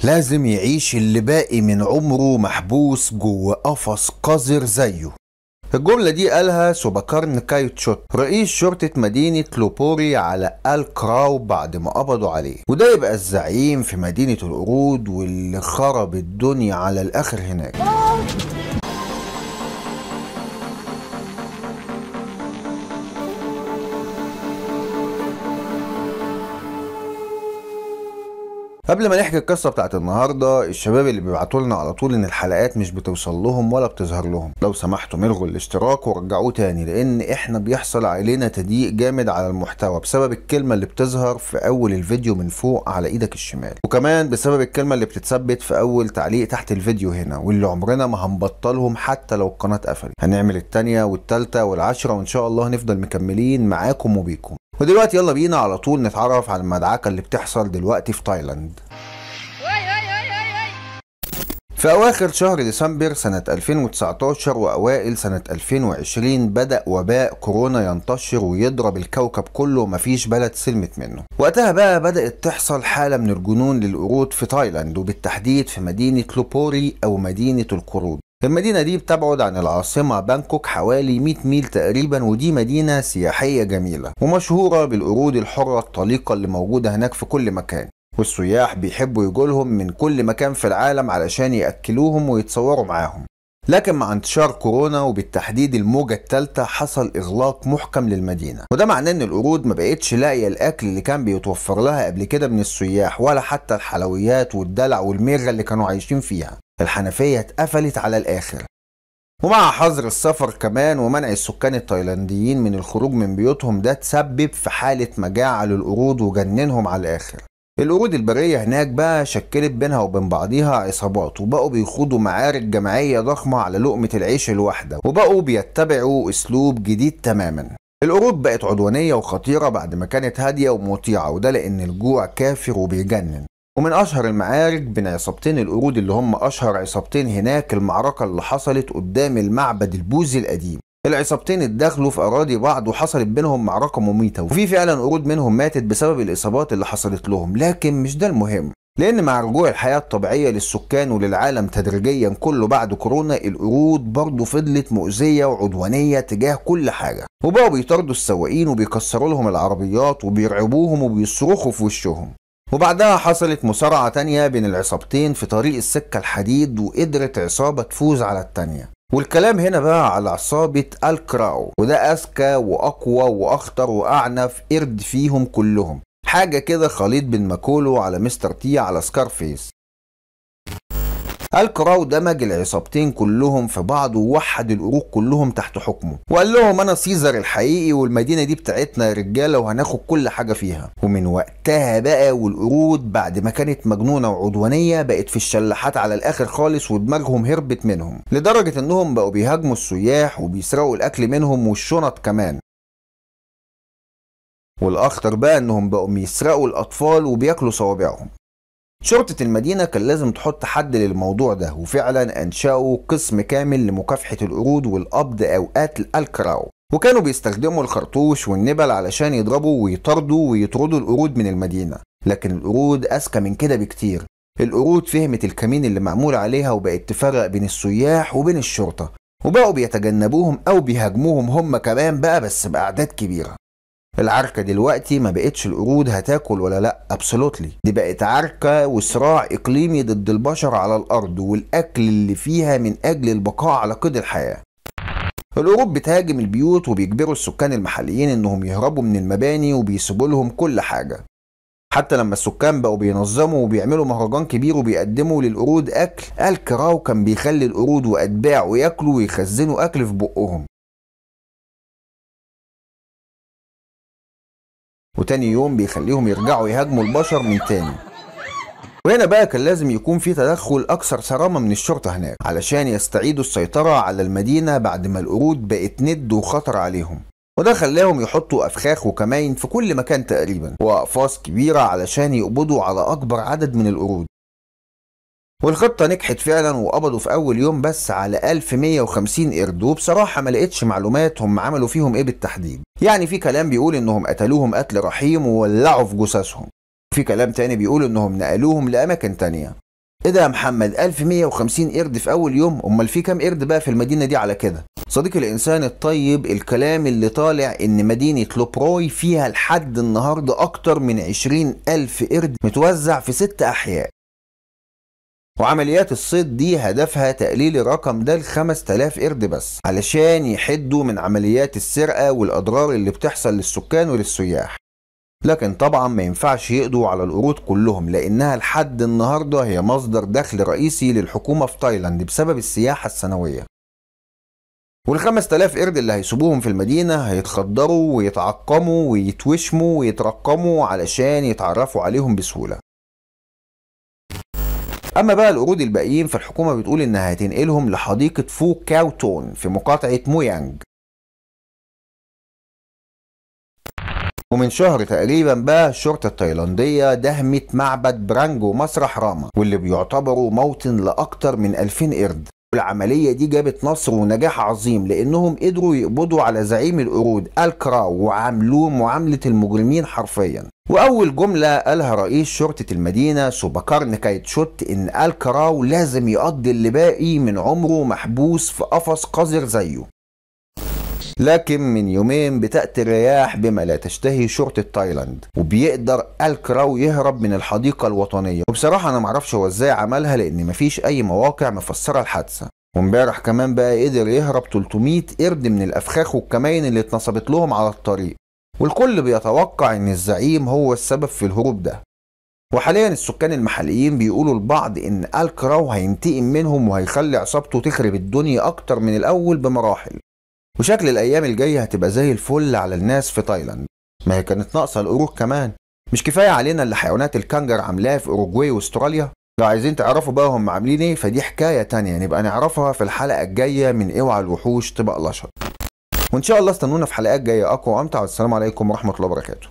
لازم يعيش اللي باقي من عمره محبوس جوه قفص قذر زيه. الجملة دي قالها سوباكارن كايوتشوت رئيس شرطة مدينة لوبوري على الكراو بعد ما قبضوا عليه، وده يبقى الزعيم في مدينة القرود واللي خرب الدنيا على الآخر هناك. قبل ما نحكي القصه بتاعت النهارده، الشباب اللي بيبعتوا لنا على طول ان الحلقات مش بتوصل لهم ولا بتظهر لهم، لو سمحتوا ملغوا الاشتراك ورجعوه تاني، لان احنا بيحصل علينا تضييق جامد على المحتوى بسبب الكلمه اللي بتظهر في اول الفيديو من فوق على ايدك الشمال، وكمان بسبب الكلمه اللي بتتثبت في اول تعليق تحت الفيديو هنا، واللي عمرنا ما هنبطلهم حتى لو القناه اتقفلت. هنعمل التانيه والتالته والعشره وان شاء الله هنفضل مكملين معاكم وبيكم. ودلوقتي يلا بينا على طول نتعرف على المدعكة اللي بتحصل دلوقتي في تايلاند. في أواخر شهر ديسمبر سنة 2019 وأوائل سنة 2020 بدأ وباء كورونا ينتشر ويضرب الكوكب كله ومفيش بلد سلمت منه. وقتها بقى بدأت تحصل حالة من الجنون للقرود في تايلاند، وبالتحديد في مدينة لوبوري أو مدينة القرود. المدينة دي بتبعد عن العاصمة بانكوك حوالي 100 ميل تقريبا، ودي مدينة سياحية جميلة ومشهورة بالقرود الحرة الطليقة اللي موجودة هناك في كل مكان، والسياح بيحبوا يجولهم من كل مكان في العالم علشان يأكلوهم ويتصوروا معاهم. لكن مع انتشار كورونا وبالتحديد الموجة الثالثة حصل إغلاق محكم للمدينة، وده معناه إن القرود ما بقتش لاقية الأكل اللي كان بيتوفر لها قبل كده من السياح، ولا حتى الحلويات والدلع والميرة اللي كانوا عايشين فيها. الحنفية اتقفلت على الآخر، ومع حظر السفر كمان ومنع السكان التايلانديين من الخروج من بيوتهم، ده تسبب في حالة مجاعة للقرود وجننهم على الآخر. القرود البرية هناك بقى شكلت بينها وبين بعضيها عصابات، وبقوا بيخوضوا معارك جماعية ضخمة على لقمة العيش الواحدة، وبقوا بيتبعوا أسلوب جديد تماما. القرود بقت عدوانية وخطيرة بعد ما كانت هادية ومطيعة، وده لأن الجوع كافر وبيجنن. ومن أشهر المعارك بين عصابتين القرود اللي هم أشهر عصابتين هناك المعركة اللي حصلت قدام المعبد البوذي القديم. العصابتين اتدخلوا في أراضي بعض وحصلت بينهم معركة مميتة، وفي فعلا قرود منهم ماتت بسبب الإصابات اللي حصلت لهم، لكن مش ده المهم، لأن مع رجوع الحياة الطبيعية للسكان وللعالم تدريجيا كله بعد كورونا، القرود برضه فضلت مؤذية وعدوانية تجاه كل حاجة، وبقوا بيطاردوا السواقين وبيكسروا لهم العربيات وبيرعبوهم وبيصرخوا في وشهم. وبعدها حصلت مصارعة تانية بين العصابتين في طريق السكة الحديد، وقدرت عصابة تفوز على التانية. والكلام هنا بقى على عصابة الكراو، وده أذكى وأقوى وأخطر وأعنف قرد فيهم كلهم، حاجة كده خليط بين ماكولو على مستر تي على سكارفيس. الكراو دمج العصابتين كلهم في بعض ووحد القرود كلهم تحت حكمه، وقال لهم انا سيزر الحقيقي والمدينه دي بتاعتنا يا رجاله وهناخد كل حاجه فيها. ومن وقتها بقى والقرود بعد ما كانت مجنونه وعدوانيه بقت في الشلاحات على الاخر خالص، ودماغهم هربت منهم لدرجه انهم بقوا بيهاجموا السياح وبيسرقوا الاكل منهم والشنط كمان. والاخطر بقى انهم بقوا بيسرقوا الاطفال وبياكلوا صوابعهم. شرطة المدينة كان لازم تحط حد للموضوع ده، وفعلا أنشأوا قسم كامل لمكافحة القرود والقبض أو قتل الكراو، وكانوا بيستخدموا الخرطوش والنبل علشان يضربوا ويطردوا ويطردوا القرود من المدينة. لكن القرود أذكى من كده بكتير. القرود فهمت الكمين اللي معمول عليها وبقت تفرق بين السياح وبين الشرطة، وبقوا بيتجنبوهم أو بيهاجموهم هم كمان بقى، بس بأعداد كبيرة. العركة دلوقتي ما بقتش القرود هتاكل ولا لا، ابسولوتلي، دي بقت عركة وصراع اقليمي ضد البشر على الارض والاكل اللي فيها من اجل البقاء على قيد الحياة. القرود بتهاجم البيوت وبيجبروا السكان المحليين انهم يهربوا من المباني وبيسيبوا لهم كل حاجة، حتى لما السكان بقوا بينظموا وبيعملوا مهرجان كبير وبيقدموا للقرود اكل، الكراو كان بيخلي القرود واتباعه ياكلوا ويخزنوا اكل في بقهم، وتاني يوم بيخليهم يرجعوا يهاجموا البشر من تاني. وهنا بقى كان لازم يكون في تدخل أكثر صرامة من الشرطة هناك علشان يستعيدوا السيطرة على المدينة بعد ما القرود بقت ند وخطر عليهم، وده خلاهم يحطوا أفخاخ وكماين في كل مكان تقريبا وأقفاص كبيرة علشان يقبضوا على أكبر عدد من القرود. والخطة نجحت فعلا، وقبضوا في أول يوم بس على 1150 قرد، وبصراحة ما لقيتش معلومات هم عملوا فيهم إيه بالتحديد. يعني في كلام بيقول إنهم قتلوهم قتل رحيم وولعوا في جثثهم، وفي كلام تاني بيقول إنهم نقلوهم لأماكن تانية. ايه ده يا محمد، 1150 قرد في اول يوم؟ امال في كام قرد بقى في المدينة دي على كده؟ صديقي الانسان الطيب، الكلام اللي طالع ان مدينة لوبروي فيها لحد النهاردة اكتر من 20,000 قرد متوزع في 6 احياء. وعمليات الصيد دي هدفها تقليل الرقم ده ل5000 قرد بس، علشان يحدوا من عمليات السرقة والاضرار اللي بتحصل للسكان وللسياح. لكن طبعا ما ينفعش يقضوا على القرود كلهم، لانها لحد النهارده هي مصدر دخل رئيسي للحكومة في تايلاند بسبب السياحة السنوية. وال5000 قرد اللي هيسيبوهم في المدينة هيتخدروا ويتعقموا ويتوشموا ويترقموا علشان يتعرفوا عليهم بسهولة. اما بقى القرود الباقيين فالحكومة بتقول انها هتنقلهم لحديقة فو كاو تون في مقاطعة مويانج. ومن شهر تقريبا بقى الشرطة التايلاندية دهمت معبد برانجو مسرح راما، واللي بيعتبروا موطن لأكتر من 2000 قرد. والعملية دي جابت نصر ونجاح عظيم، لأنهم قدروا يقبضوا على زعيم القرود الكراو وعاملوه معاملة المجرمين حرفيا. وأول جملة قالها رئيس شرطة المدينة سوباكارن كايتشوت إن الكراو لازم يقضي اللي باقي من عمره محبوس في قفص قذر زيه. لكن من يومين بتأتي الرياح بما لا تشتهي شرطة تايلاند، وبيقدر الكراو يهرب من الحديقة الوطنية. وبصراحة أنا معرفش هو إزاي عملها، لأن مفيش أي مواقع مفسرة الحادثة. وامبارح كمان بقى قدر يهرب 300 قرد من الأفخاخ والكمائن اللي اتنصبت لهم على الطريق، والكل بيتوقع إن الزعيم هو السبب في الهروب ده. وحاليا السكان المحليين بيقولوا لبعض إن الكراو هينتقم منهم وهيخلي عصابته تخرب الدنيا أكتر من الأول بمراحل. وشكل الايام الجايه هتبقى زي الفل على الناس في تايلاند. ما هي كانت ناقصه القرود كمان، مش كفايه علينا اللي حيوانات الكنجر عاملاه في اوروجواي واستراليا؟ لو عايزين تعرفوا بقى هم عاملين ايه فدي حكايه تانية نبقى نعرفها في الحلقه الجايه من اوعى الوحوش تبقى لشط. وان شاء الله استنونا في حلقات جايه اقوى وامتع، والسلام عليكم ورحمه الله وبركاته.